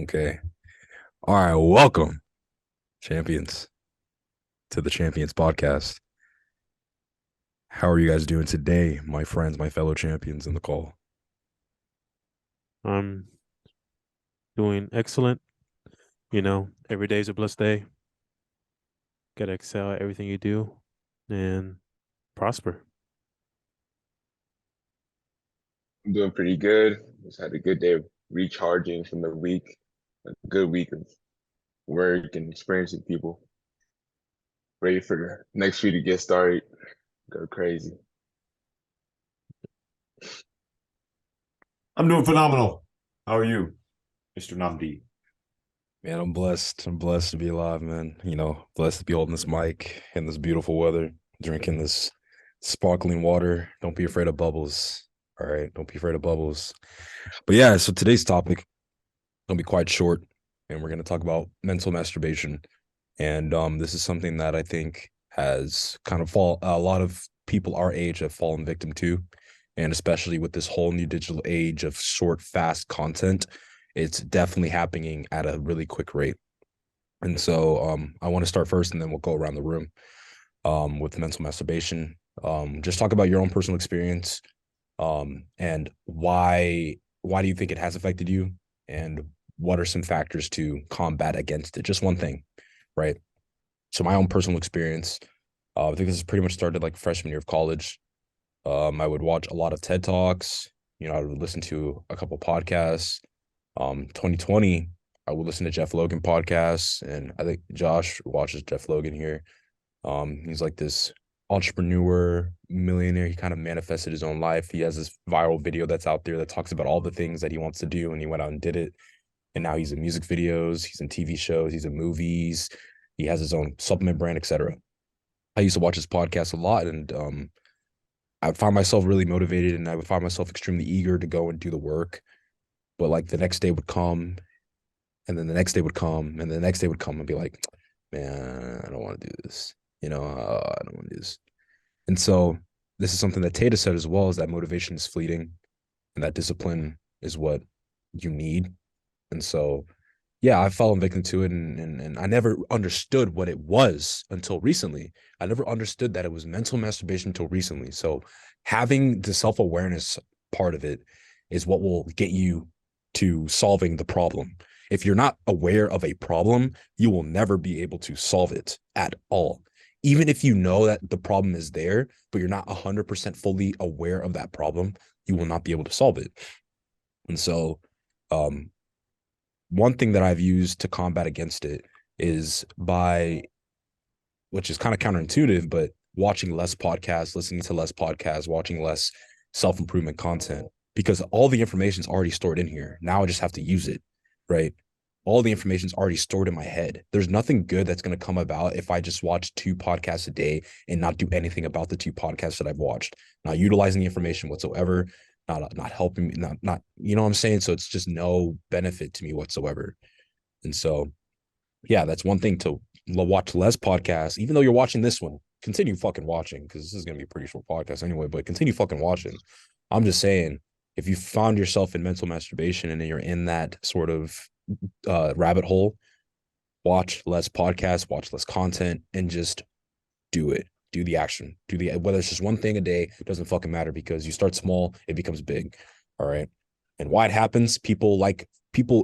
Okay. All right. Welcome, champions, to the Champions Podcast. How are you guys doing today, my friends, my fellow champions in the call? I'm doing excellent. Every day is a blessed day. Gotta excel at everything you do and prosper. I'm doing pretty good. Just had a good day of recharging from the week. A good week of work and experiencing people. Ready for the next few to get started. Go crazy. I'm doing phenomenal. How are you, Mr. Namdi? Man, I'm blessed. I'm blessed to be alive, man. Blessed to be holding this mic in this beautiful weather, drinking this sparkling water. Don't be afraid of bubbles. All right. Don't be afraid of bubbles. But yeah, so today's topic gonna be quite short, and we're gonna talk about mental masturbation. And this is something that I think has kind of a lot of people our age have fallen victim to, and especially with this whole new digital age of short, fast content, it's definitely happening at a really quick rate. And so I want to start first, and then we'll go around the room with mental masturbation. Just talk about your own personal experience, and why do you think it has affected you, and what are some factors to combat against it? Just one thing, right? So my own personal experience, I think this is pretty much started like freshman year of college. I would watch a lot of TED Talks. I would listen to a couple podcasts. 2020, I would listen to Jeff Logan podcasts, and I think Josh watches Jeff Logan here. He's like this entrepreneur, millionaire. He kind of manifested his own life. He has this viral video that's out there that talks about all the things that he wants to do, and he went out and did it. And now he's in music videos, he's in TV shows, he's in movies, he has his own supplement brand, etc. I used to watch his podcast a lot, and I would find myself really motivated, and I would find myself extremely eager to go and do the work. But like the next day would come, and then the next day would come, and the next day would come, and be like, man, I don't want to do this. I don't want to do this. And so this is something that Tata said as well, is that motivation is fleeting, and that discipline is what you need. And so yeah, I've fallen victim to it, and I never understood what it was until recently. I never understood that it was mental masturbation until recently. So having the self-awareness part of it is what will get you to solving the problem. If you're not aware of a problem, you will never be able to solve it at all. Even if you know that the problem is there, but you're not 100% fully aware of that problem, you will not be able to solve it. And so um, one thing that I've used to combat against it is by, which is kind of counterintuitive, but watching less podcasts, listening to less podcasts, watching less self improvement content, because all the information is already stored in here. Now I just have to use it, right? All the information is already stored in my head. There's nothing good that's going to come about if I just watch two podcasts a day and not do anything about the two podcasts that I've watched, not utilizing the information whatsoever, not helping me, not you know what I'm saying. So it's just no benefit to me whatsoever. And so yeah, that's one thing to watch less podcasts. Even though you're watching this one, continue fucking watching, because this is gonna be a pretty short podcast anyway. But continue fucking watching. I'm just saying, if you found yourself in mental masturbation and you're in that sort of rabbit hole, watch less podcasts, watch less content, and just do it. Do the action. Do the whether it's just one thing a day, it doesn't fucking matter, because you start small, it becomes big. All right. And why it happens, people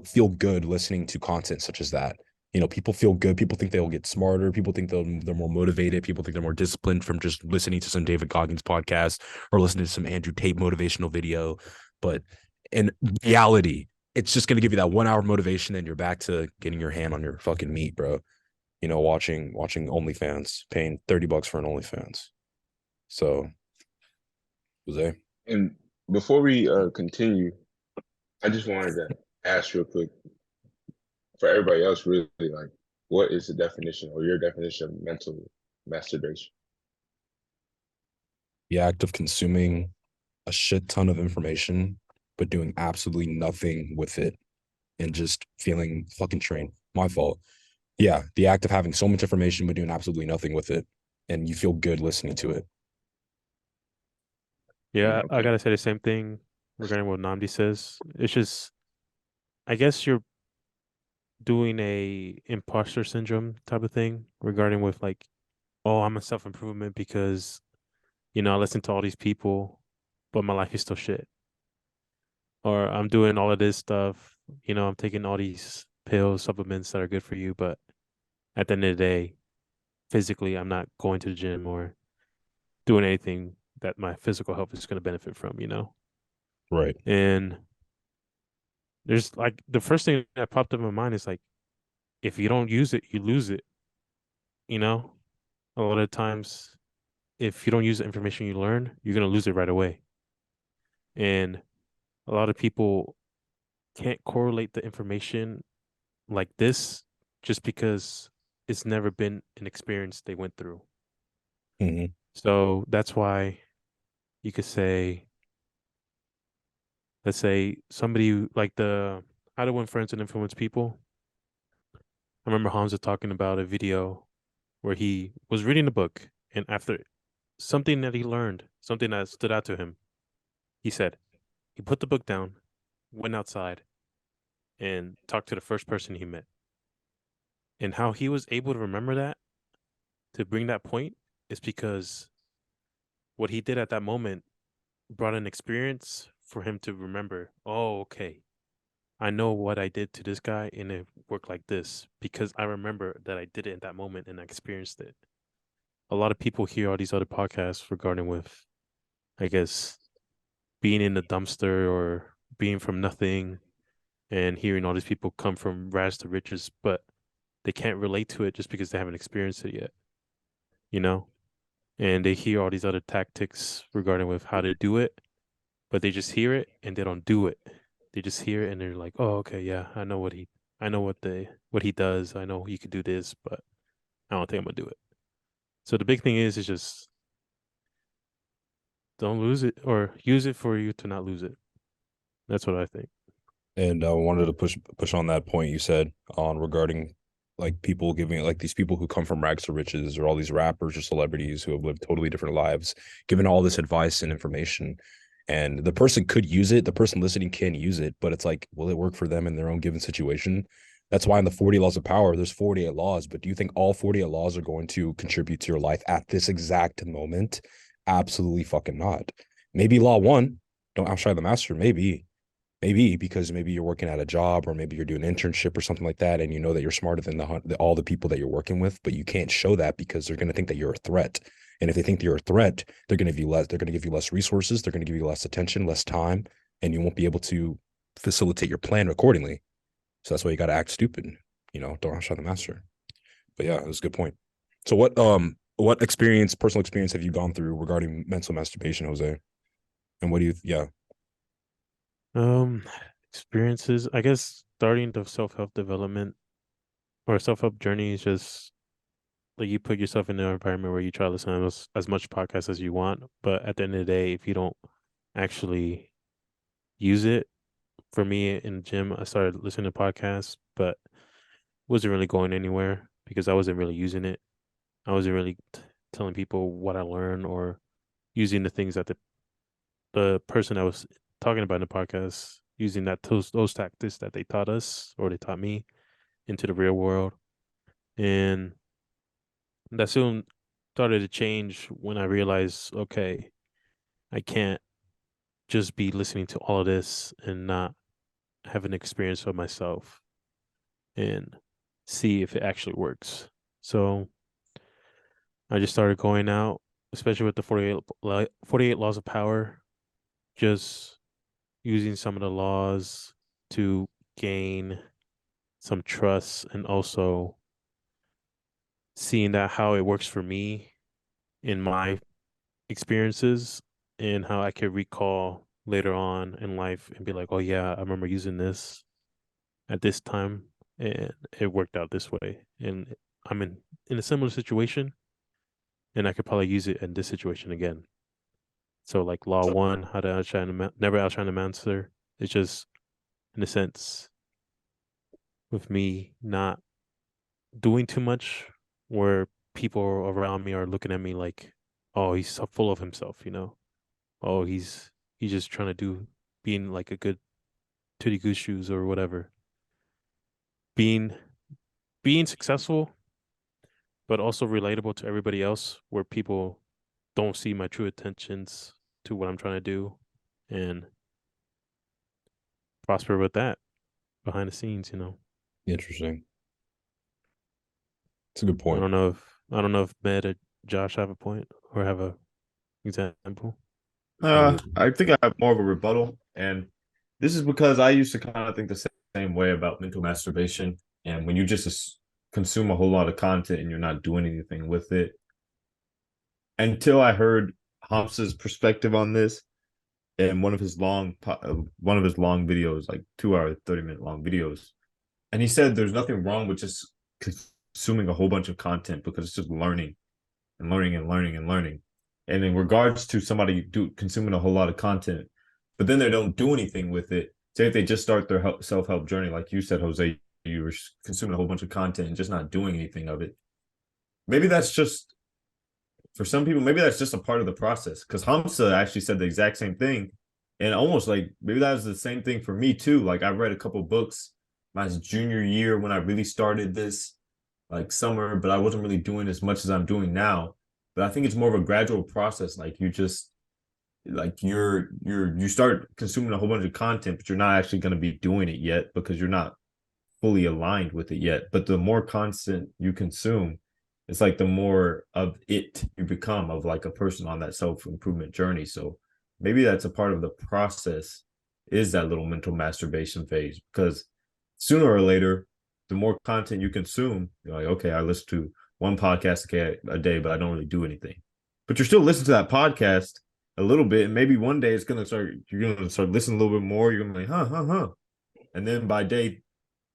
feel good listening to content such as that. People feel good. People think they'll get smarter. People think they're more motivated. People think they're more disciplined from just listening to some David Goggins podcast or listening to some Andrew Tate motivational video. But in reality, it's just going to give you that 1 hour motivation, and you're back to getting your hand on your fucking meat, bro. Watching OnlyFans, paying $30 for an OnlyFans. So, Jose. And before we continue, I just wanted to ask real quick for everybody else, really, like, what is the definition or your definition of mental masturbation? The act of consuming a shit ton of information, but doing absolutely nothing with it, and just feeling fucking trained. My fault. Yeah, the act of having so much information, but doing absolutely nothing with it, and you feel good listening to it. Yeah, I Okay. gotta say the same thing regarding what Namdi says. It's just, I guess you're doing a imposter syndrome type of thing regarding with like, oh, I'm a self-improvement because, I listen to all these people, but my life is still shit. Or I'm doing all of this stuff, I'm taking all these pills, supplements that are good for you, but at the end of the day, physically, I'm not going to the gym or doing anything that my physical health is going to benefit from. Right. And there's like the first thing that popped up in my mind is like, if you don't use it, you lose it. You know, a lot of times, if you don't use the information you learn, you're going to lose it right away. And a lot of people can't correlate the information like this just because it's never been an experience they went through. Hmm. So that's why you could say, let's say somebody like the How to Win Friends and Influence People. I remember Hamza talking about a video where he was reading a book, and after something that he learned, something that stood out to him, he said he put the book down, went outside, and talked to the first person he met. And how he was able to remember that, to bring that point, is because what he did at that moment brought an experience for him to remember, oh, okay, I know what I did to this guy and it worked like this because I remember that I did it in that moment and I experienced it. A lot of people hear all these other podcasts regarding with, I guess, being in the dumpster or being from nothing and hearing all these people come from rags to riches, but they can't relate to it just because they haven't experienced it yet, you know? And they hear all these other tactics regarding with how to do it, but they just hear it and they don't do it. They just hear it and they're like, "Oh, okay, yeah, I know what he does. I know he could do this, but I don't think I'm gonna do it." So the big thing is just don't lose it or use it for you to not lose it. That's what I think. And I wanted to push on that point you said on regarding like people giving like these people who come from rags to riches or all these rappers or celebrities who have lived totally different lives, giving all this advice and information. And the person could use it, the person listening can use it, but it's like, will it work for them in their own given situation? That's why in the 40 laws of power, there's 48 laws. But do you think all 48 laws are going to contribute to your life at this exact moment? Absolutely fucking not. Maybe law one, don't outshine the master, maybe because maybe you're working at a job or maybe you're doing an internship or something like that, and you know that you're smarter than all the people that you're working with, but you can't show that because they're going to think that you're a threat. And if they think you're a threat, they're going to give you less. They're going to give you less resources. They're going to give you less attention, less time, and you won't be able to facilitate your plan accordingly. So that's why you got to act stupid. Don't outshine the master. But yeah, it was a good point. So what personal experience have you gone through regarding mental masturbation, Jose? And what do you? Yeah. Um, Experiences, I guess starting the self-help development or self-help journey is just like you put yourself in an environment where you try to listen to as much podcasts as you want, but at the end of the day, if you don't actually use it, for me in the gym, I started listening to podcasts, but wasn't really going anywhere because I wasn't really using it. I wasn't really telling people what I learned or using the things that the person I was talking about in the podcast, using those tactics that they taught us or they taught me into the real world. And that soon started to change when I realized, okay, I can't just be listening to all of this and not have an experience for myself and see if it actually works. So I just started going out, especially with the 48 laws of power, just using some of the laws to gain some trust and also seeing that how it works for me in my experiences and how I can recall later on in life and be like, oh yeah, I remember using this at this time and it worked out this way. And I'm in a similar situation and I could probably use it in this situation again. So like law one, how to never outshine the master. It's just in a sense with me not doing too much where people around me are looking at me like, oh, he's so full of himself. Oh, he's just trying to being like a good tooty goose shoes or whatever. being successful, but also relatable to everybody else, where people don't see my true intentions to what I'm trying to do, and prosper with that behind the scenes. Interesting. It's a good I point. don't know if Med or Josh have a point or have a example. I think I have more of a rebuttal, and this is because I used to kind of think the same way about mental masturbation. And when you just consume a whole lot of content and you're not doing anything with it, until I heard Hamza's perspective on this in one of his long videos, like 2 hour, 30-minute long videos, and he said there's nothing wrong with just consuming a whole bunch of content because it's just learning and learning and learning and learning. And in regards to somebody consuming a whole lot of content, but then they don't do anything with it. Say if they just start their self-help journey, like you said, Jose, you were consuming a whole bunch of content and just not doing anything of it. Maybe that's just, for some people, maybe that's just a part of the process. Because Hamza actually said the exact same thing. And almost like maybe that was the same thing for me too. Like I read a couple books my junior year when I really started this, like summer, but I wasn't really doing as much as I'm doing now. But I think it's more of a gradual process. Like you just like you start consuming a whole bunch of content, but you're not actually going to be doing it yet because you're not fully aligned with it yet. But the more content you consume, it's like the more of it you become, of like a person on that self-improvement journey. So maybe that's a part of the process, is that little mental masturbation phase, because sooner or later, the more content you consume, you're like, okay, I listen to one podcast a day, but I don't really do anything. But you're still listening to that podcast a little bit, and maybe one day you're gonna start listening a little bit more. You're gonna be like, huh. And then by day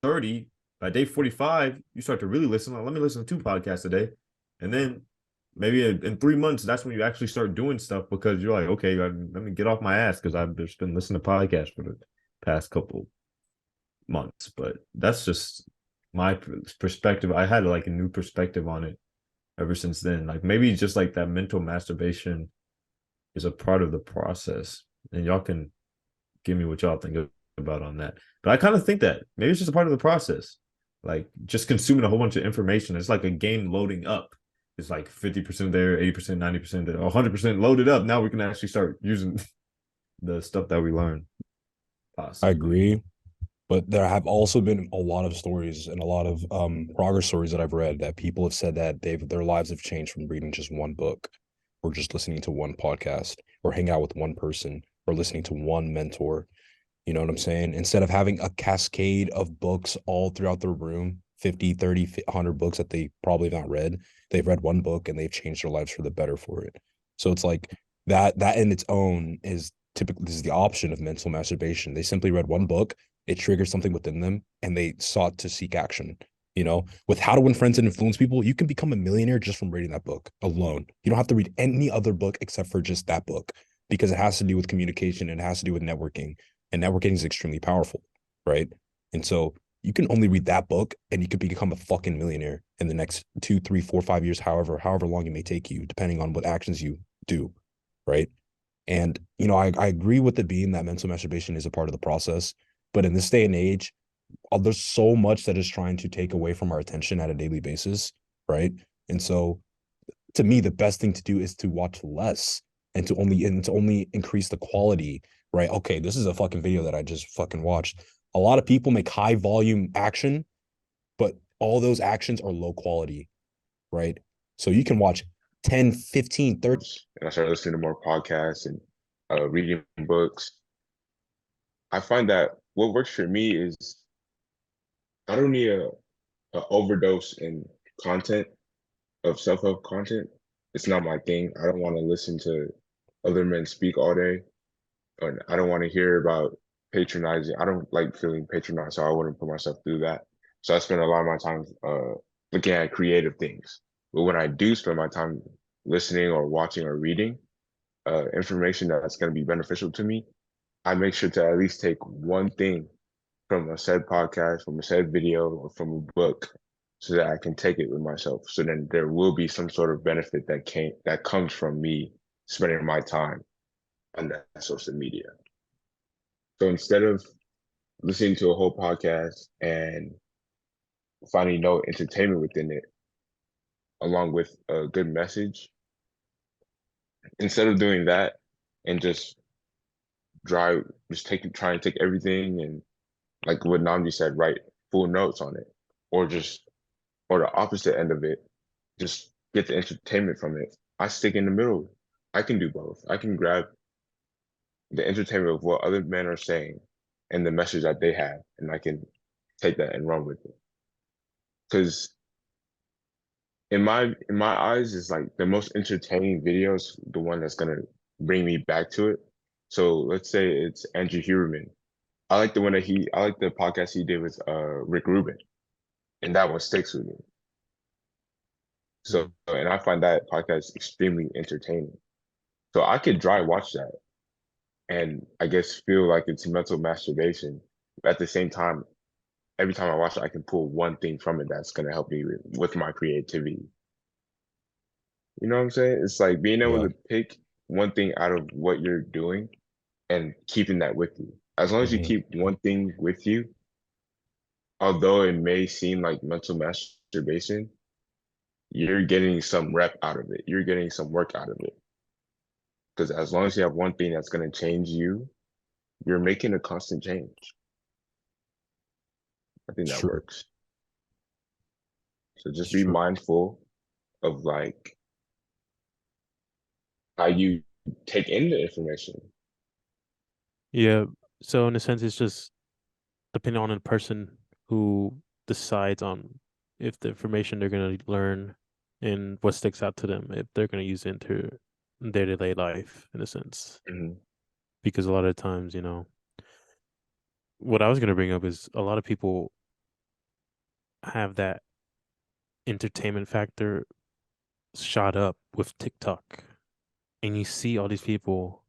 30, by day 45, you start to really listen. Like, let me listen to 2 podcasts a day. And then maybe in 3 months, that's when you actually start doing stuff, because you're like, okay, let me get off my ass because I've just been listening to podcasts for the past couple months. But that's just my perspective. I had like a new perspective on it ever since then. Like maybe just like that mental masturbation is a part of the process, and y'all can give me what y'all think about on that. But I kind of think that maybe it's just a part of the process. Like just consuming a whole bunch of information. It's like a game loading up. It's like 50% there, 80%, 90% there, 100% loaded up. Now we can actually start using the stuff that we learn. I agree. But there have also been a lot of stories and a lot of progress stories that I've read that people have said that their lives have changed from reading just one book, or just listening to one podcast, or hang out with one person, or listening to one mentor. You know what I'm saying? Instead of having a cascade of books all throughout their room, 50, 30, 100 books that they probably have not read, they've read one book and they've changed their lives for the better for it. So it's like that in its own is typically, this is the option of mental masturbation. They simply read one book, it triggers something within them, and they sought to seek action. With How to Win Friends and Influence People, you can become a millionaire just from reading that book alone. You don't have to read any other book except for just that book, because it has to do with communication and it has to do with networking, and networking is extremely powerful, right? And so you can only read that book and you could become a fucking millionaire in the next 2, 3, 4, 5 years, however long it may take you, depending on what actions you do, right? And I agree with it being that mental masturbation is a part of the process, but in this day and age, there's so much that is trying to take away from our attention at a daily basis, right? And so to me, the best thing to do is to watch less and to only increase the quality, right? Okay, this is a fucking video that I just fucking watched. A lot of people make high volume action, but all those actions are low quality, right? So you can watch 10, 15, 30. And I started listening to more podcasts and reading books. I find that what works for me is I don't need a overdose in content, of self-help content. It's not my thing. I don't want to listen to other men speak all day. And I don't want to hear about patronizing. I don't like feeling patronized, so I wouldn't put myself through that. So I spend a lot of my time looking at creative things. But when I do spend my time listening or watching or reading information that's going to be beneficial to me, I make sure to at least take one thing from a said podcast, from a said video, or from a book, so that I can take it with myself. So then there will be some sort of benefit that comes from me spending my time on that social media. So instead of listening to a whole podcast and finding no entertainment within it, along with a good message, instead of doing that and just try and take everything and, like what Namdi said, write full notes on it, or the opposite end of it, just get the entertainment from it. I stick in the middle. I can do both. I can grab the entertainment of what other men are saying and the message that they have, and I can take that and run with it. Because in my eyes, it's like the most entertaining video is the one that's gonna bring me back to it. So let's say it's Andrew Huberman. I like the podcast he did with Rick Rubin, and that one sticks with me. So and I find that podcast extremely entertaining. So I could dry watch that and I guess feel like it's mental masturbation. But at the same time, every time I watch it, I can pull one thing from it that's gonna help me with my creativity. You know what I'm saying? It's like being able Yeah. to pick one thing out of what you're doing and keeping that with you. As long as you Mhm. keep one thing with you, although it may seem like mental masturbation, you're getting some rep out of it. You're getting some work out of it. Because as long as you have one thing that's going to change you, you're making a constant change. I think that True. works. So just It's be true. mindful of like how you take in the information. Yeah. So in a sense, it's just depending on the person who decides on if the information they're gonna learn and what sticks out to them, if they're gonna use it into day-to-day life, in a sense. Mhm. Because a lot of times, what I was gonna bring up is a lot of people have that entertainment factor shot up with TikTok. And you see all these people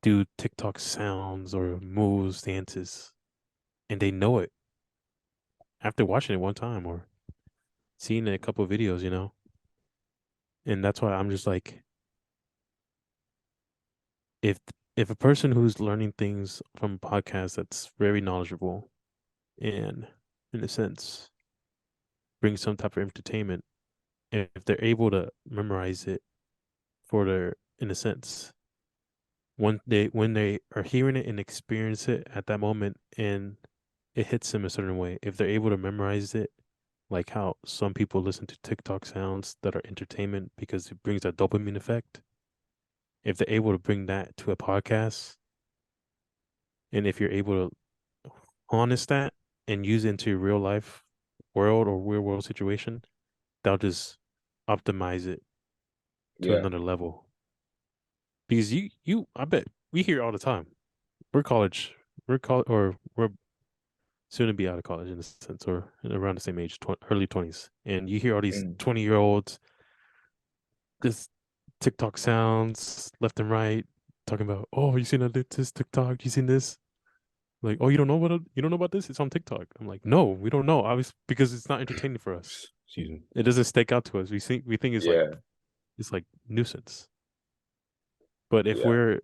do TikTok sounds or moves, dances, and they know it after watching it one time or seeing a couple of videos. And that's why I'm just like, if if a person who's learning things from a podcast that's very knowledgeable and in a sense brings some type of entertainment, and if they're able to memorize it for their, in a sense, when they are hearing it and experience it at that moment and it hits them a certain way, if they're able to memorize it, like how some people listen to TikTok sounds that are entertainment because it brings that dopamine effect, if they're able to bring that to a podcast, and if you're able to harness that and use it into real life world or real world situation, they'll just optimize it to Yeah. another level. Because I bet we hear all the time. We're college, or we're soon to be out of college in a sense, or around the same age, early 20s, and you hear all these Mhm. 20-year-olds just TikTok sounds left and right, talking about, oh, you seen this TikTok? You seen this? Like, oh, you don't know about this? It's on TikTok. I'm like, no, we don't know. Obviously, because it's not entertaining for us. Excuse me. It doesn't stick out to us. We think Yeah. it's like nuisance. But Yeah.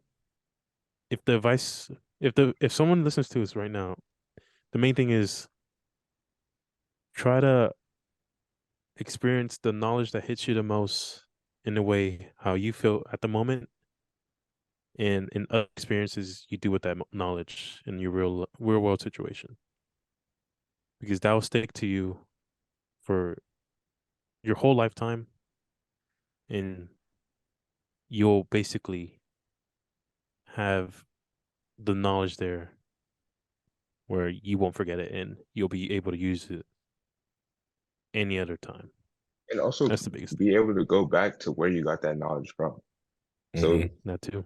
if the advice if someone listens to us right now, the main thing is try to experience the knowledge that hits you the most in a way how you feel at the moment, and in other experiences you do with that knowledge in your real world situation, because that will stick to you for your whole lifetime, and you'll basically have the knowledge there where you won't forget it and you'll be able to use it any other time. And also That's the biggest thing. be able to go back to where you got that knowledge from. So Mhm. That too.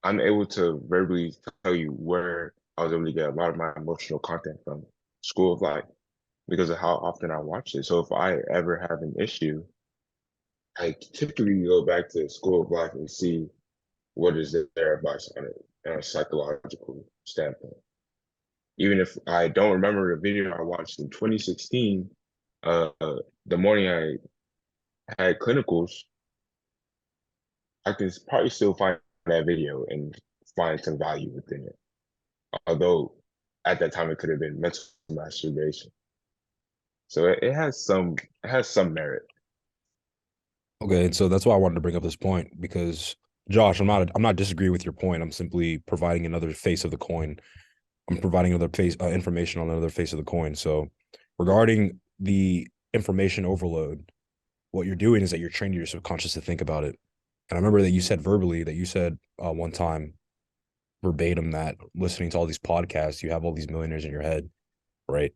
I'm able to verbally tell you where I was able to get a lot of my emotional content from School of Life because of how often I watch it. So if I ever have an issue, I typically go back to School of Life and see what is their advice on it on a psychological standpoint. Even if I don't remember the video I watched in 2016, the morning I had clinicals, I can probably still find that video and find some value within it. Although at that time it could have been mental masturbation. So it has some merit. Okay, and so that's why I wanted to bring up this point because Josh, I'm not disagreeing with your point. I'm simply providing another face of the coin. I'm providing another face information on another face of the coin. So regarding the information overload, what you're doing is that you're training your subconscious to think about it. And I remember that you said verbally that you said one time verbatim that listening to all these podcasts, you have all these millionaires in your head, right?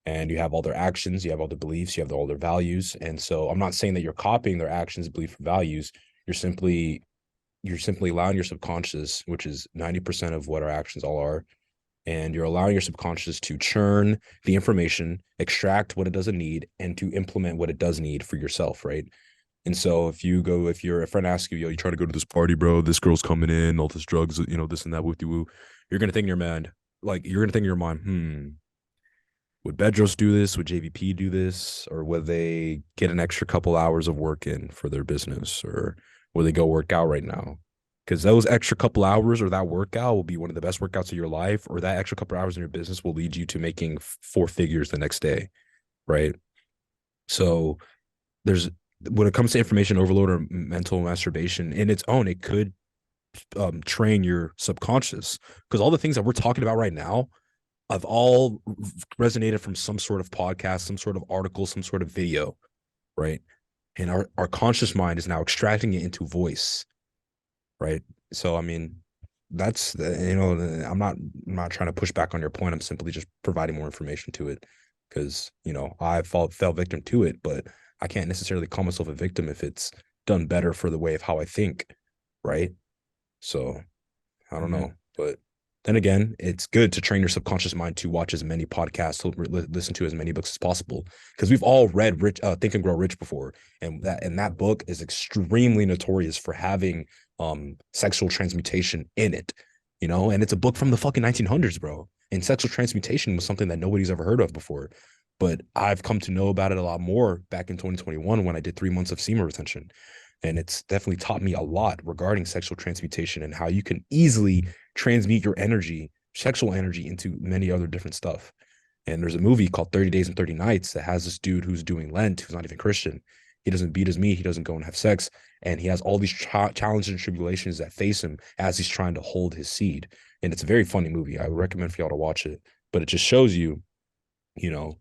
And you have all their actions, you have all their beliefs, you have all their values. And so I'm not saying that you're copying their actions, beliefs, values. You're simply allowing your subconscious, which is 90% of what our actions all are, and you're allowing your subconscious to churn the information, extract what it doesn't need, and to implement what it does need for yourself, right? And so if your friend asks you, yo, you trying to go to this party, bro, this girl's coming in, all this drugs, this and that, woo woo, you're gonna think in your mind, would Bedros do this? Would JVP do this? Or would they get an extra couple hours of work in for their business? Or will they go work out right now? Because those extra couple hours or that workout will be one of the best workouts of your life, or that extra couple hours in your business will lead you to making four figures the next day, right? So there's when it comes to information overload or mental masturbation in its own, it could train your subconscious because all the things that we're talking about right now have all resonated from some sort of podcast, some sort of article, some sort of video, right? And our conscious mind is now extracting it into voice, right? So I mean, that's I'm not trying to push back on your point. I'm simply just providing more information to it because I fell victim to it, but I can't necessarily call myself a victim if it's done better for the way of how I think, right? So I don't know, but then again, it's good to train your subconscious mind to watch as many podcasts, to listen to as many books as possible, because we've all read Think and Grow Rich before, and that book is extremely notorious for having sexual transmutation in it, and it's a book from the fucking 1900s, bro. And sexual transmutation was something that nobody's ever heard of before, but I've come to know about it a lot more back in 2021 when I did 3 months of semen retention. And it's definitely taught me a lot regarding sexual transmutation and how you can easily transmute your energy, sexual energy, into many other different stuff. And there's a movie called 30 Days and 30 Nights that has this dude who's doing Lent, who's not even Christian. He doesn't beat his meat. He doesn't go and have sex. And he has all these challenges and tribulations that face him as he's trying to hold his seed. And it's a very funny movie. I would recommend for y'all to watch it. But it just shows you, the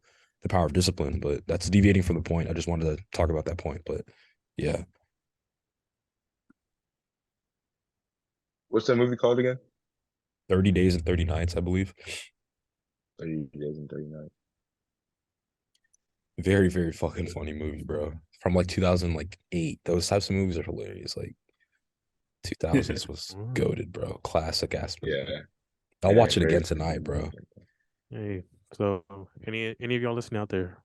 power of discipline. But that's deviating from the point. I just wanted to talk about that point. But yeah. What's that movie called again? 30 Days and 30 Nights, I believe. 30 Days and 30 Nights. Very, very fucking funny movie, bro. From like 2008. Those types of movies are hilarious. Like 2000s was goated, bro. Classic ass movie. Yeah. I'll watch it very again funny tonight, movie. bro. Hey, so any of y'all listening out there,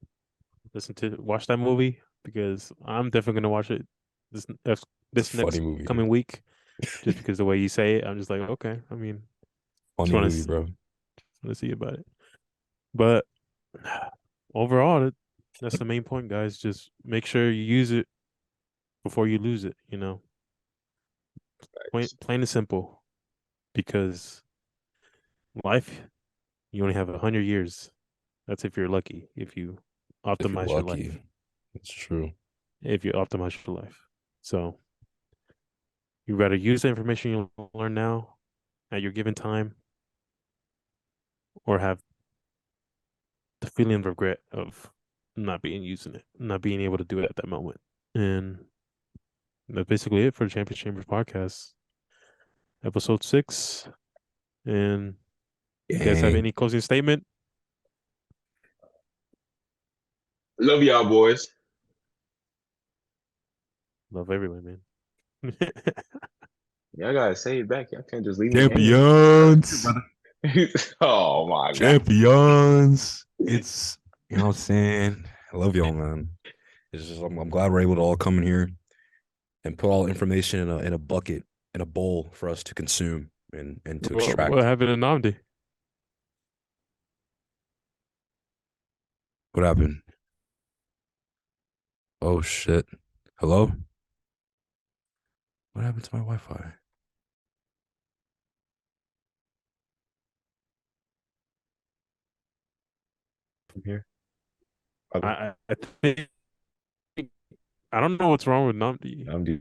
watch that movie because I'm definitely gonna watch it this It's this a next funny movie. coming week. Just because the way you say it, I'm just like, okay. I mean, Funny wanna movie, bro. want to see about it. But overall, that's the main point, guys. Just make sure you use it before you lose it. Plain and simple. Because life, you only have 100 years. That's if you're lucky. If you If you're optimize your lucky. life. It's true. If you optimize your life. So you rather use the information you learn now at your given time or have the feeling of regret of not being able to do it at that moment. And that's basically it for the Champions Chamber podcast, episode 6. And you guys have Gang. any closing statement? Love y'all, boys. Love everyone, man. Y'all gotta say it back. Y'all can't just leave me Champions. hanging. Oh my god. Champions. It's, you know what I'm saying? I love y'all, man. It's just, I'm glad we're able to all come in here and put all information in a bucket, in a bowl for us to consume and to extract. What happened to Namdi? What happened? Oh shit. Hello? What happened to my Wi-Fi? From here. Okay. I think I don't know what's wrong with Namdi, I'm D.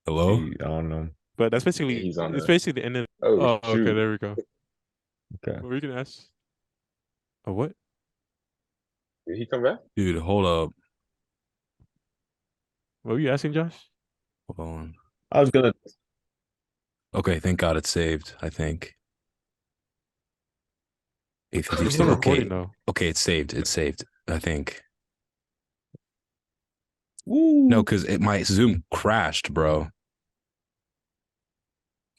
Hello? I don't know. but that's Yeah, basically he's on it's a. basically the end of. Oh Oh, okay, shoot! there we go. Okay. What were you gonna ask? Oh, what? Did he come back? Dude, hold up. What were you asking, Josh? Hold on. I was gonna. Okay, thank God it's saved, I think. It's 8:52. still Okay. recording though. Okay, it's saved. It's saved, I think. Woo. No, because my Zoom crashed, bro.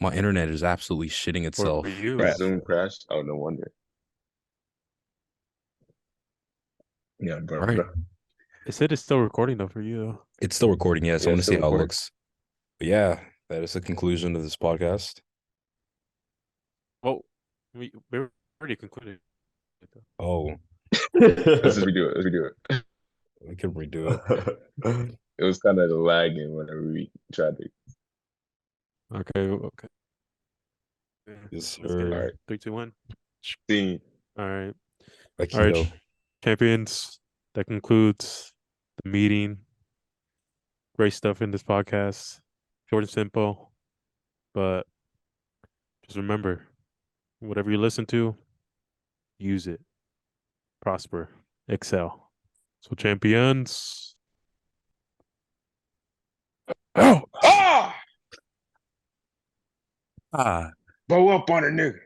My internet is absolutely shitting For itself. you. Right. Zoom crashed. Oh, no wonder. Yeah, bro. Right. It said it's still recording though for you though. It's still recording, yes. I Yeah, want to it's see still how it recording. looks. But yeah, that is the conclusion of this podcast. Oh, we already concluded. Oh, Let's just redo it. Let's redo it. we can redo it. It was kind of lagging whenever we tried to. Okay. Yes, Let's get it. sir. Alright. 3, 2, 1. See, All right. Like, All right, champions. That concludes the meeting. Great stuff in this podcast. Short and simple, but just remember, whatever you listen to, use it. Prosper. Excel. So champions. Oh! ah, Ah! bow up on a nigga.